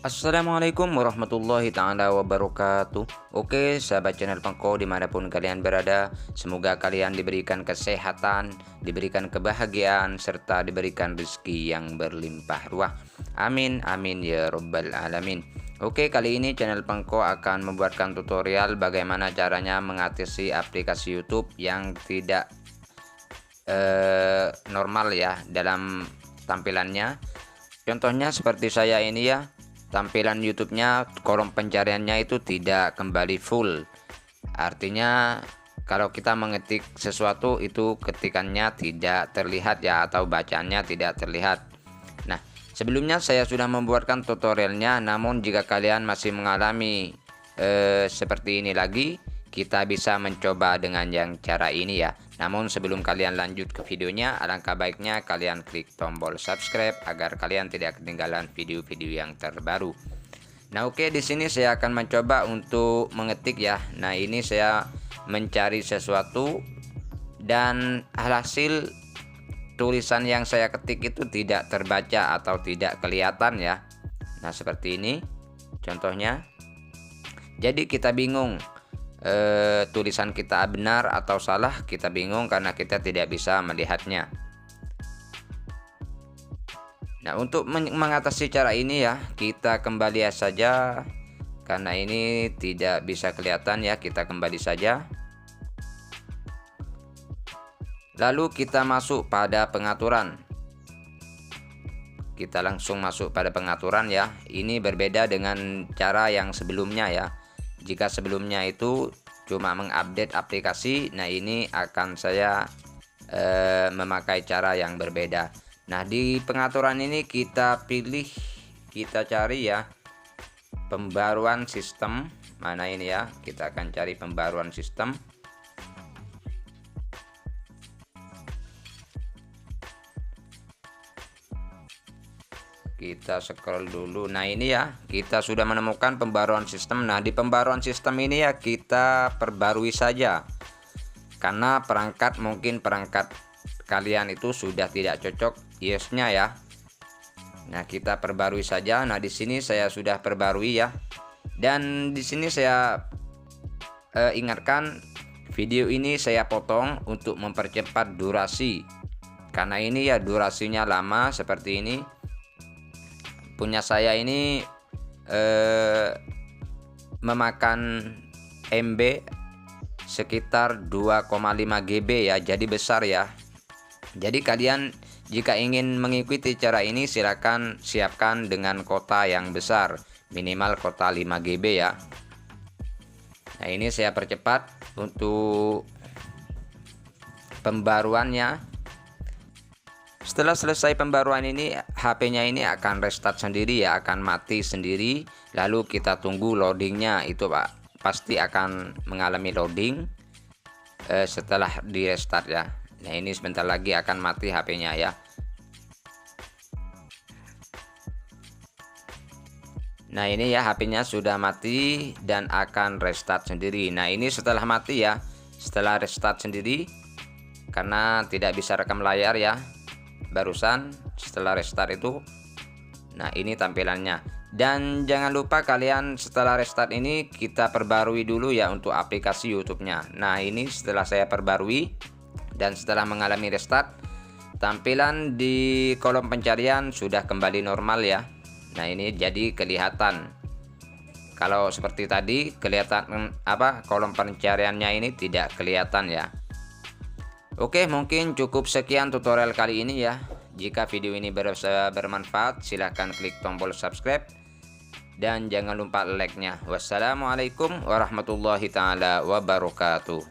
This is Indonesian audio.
Assalamualaikum warahmatullahi ta'ala wabarakatuh. Oke sahabat channel Pengko dimanapun kalian berada, semoga kalian diberikan kesehatan, diberikan kebahagiaan, serta diberikan rezeki yang berlimpah ruah. Amin amin ya robbal alamin. Oke, kali ini channel Pengko akan membuatkan tutorial bagaimana caranya mengatasi aplikasi YouTube yang tidak normal ya dalam tampilannya. Contohnya seperti saya ini ya, tampilan YouTube-nya, kolom pencariannya itu tidak kembali full. Artinya kalau kita mengetik sesuatu itu ketikannya tidak terlihat ya, atau bacaannya tidak terlihat. Nah, sebelumnya saya sudah membuatkan tutorialnya, namun jika kalian masih mengalami seperti ini lagi, kita bisa mencoba dengan yang cara ini ya. Namun sebelum kalian lanjut ke videonya, alangkah baiknya kalian klik tombol subscribe agar kalian tidak ketinggalan video-video yang terbaru. Nah, oke, di sini saya akan mencoba untuk mengetik ya. Nah, ini saya mencari sesuatu dan hasil tulisan yang saya ketik itu tidak terbaca atau tidak kelihatan ya. Nah, seperti ini contohnya. Jadi kita bingung tulisan kita benar atau salah, kita bingung karena kita tidak bisa melihatnya. Nah, untuk mengatasi cara ini ya, kita kembali saja karena ini tidak bisa kelihatan ya, kita kembali saja. Lalu kita masuk pada pengaturan. Kita langsung masuk pada pengaturan ya. Ini berbeda dengan cara yang sebelumnya ya. Jika sebelumnya itu cuma mengupdate aplikasi, nah ini akan saya memakai cara yang berbeda. Nah, di pengaturan ini kita pilih, kita cari ya pembaruan sistem. Mana ini ya, kita akan cari pembaruan sistem. Kita scroll dulu. Nah, ini ya, kita sudah menemukan pembaruan sistem. Nah, di pembaruan sistem ini ya kita perbarui saja, karena mungkin perangkat kalian itu sudah tidak cocok iOS-nya ya. Nah, kita perbarui saja. Nah, di sini saya sudah perbarui ya. Dan di sini saya ingatkan, video ini saya potong untuk mempercepat durasi, karena ini ya durasinya lama seperti ini. Punya saya ini memakan MB sekitar 2,5 GB ya, jadi besar ya. Jadi kalian jika ingin mengikuti cara ini, silakan siapkan dengan kota yang besar, minimal kota 5 GB ya. Nah, ini saya percepat untuk pembaruannya. Setelah selesai pembaruan ini, HP-nya ini akan restart sendiri ya, akan mati sendiri. Lalu kita tunggu loadingnya, itu Pak pasti akan mengalami loading setelah di restart ya. Nah, ini sebentar lagi akan mati HP-nya ya. Nah, ini ya HP-nya sudah mati dan akan restart sendiri. Nah, ini setelah mati ya, setelah restart sendiri, karena tidak bisa rekam layar ya barusan setelah restart itu. Nah, ini tampilannya. Dan jangan lupa kalian setelah restart ini kita perbarui dulu ya untuk aplikasi YouTube-nya. Nah, ini setelah saya perbarui dan setelah mengalami restart, tampilan di kolom pencarian sudah kembali normal ya. Nah, ini jadi kelihatan. Kalau seperti tadi kelihatan kolom pencariannya ini tidak kelihatan ya. Oke, mungkin cukup sekian tutorial kali ini ya. Jika video ini bermanfaat, silahkan klik tombol subscribe dan jangan lupa like-nya. Wassalamualaikum warahmatullahi taala wabarakatuh.